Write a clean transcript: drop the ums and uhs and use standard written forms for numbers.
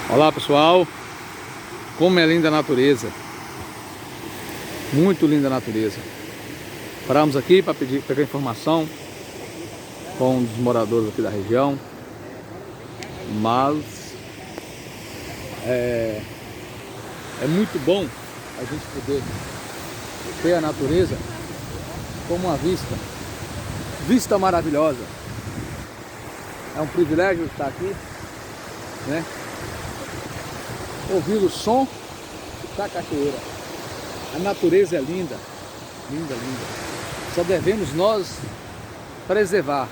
Olá pessoal, como é linda a natureza, muito linda a natureza. Paramos aqui para pegar informação com um dos moradores aqui da região, mas é muito bom a gente poder ver a natureza como uma vista maravilhosa. É um privilégio estar aqui, né? Ouvir o som da cachoeira. A natureza é linda, linda, linda. Só devemos nós preservar.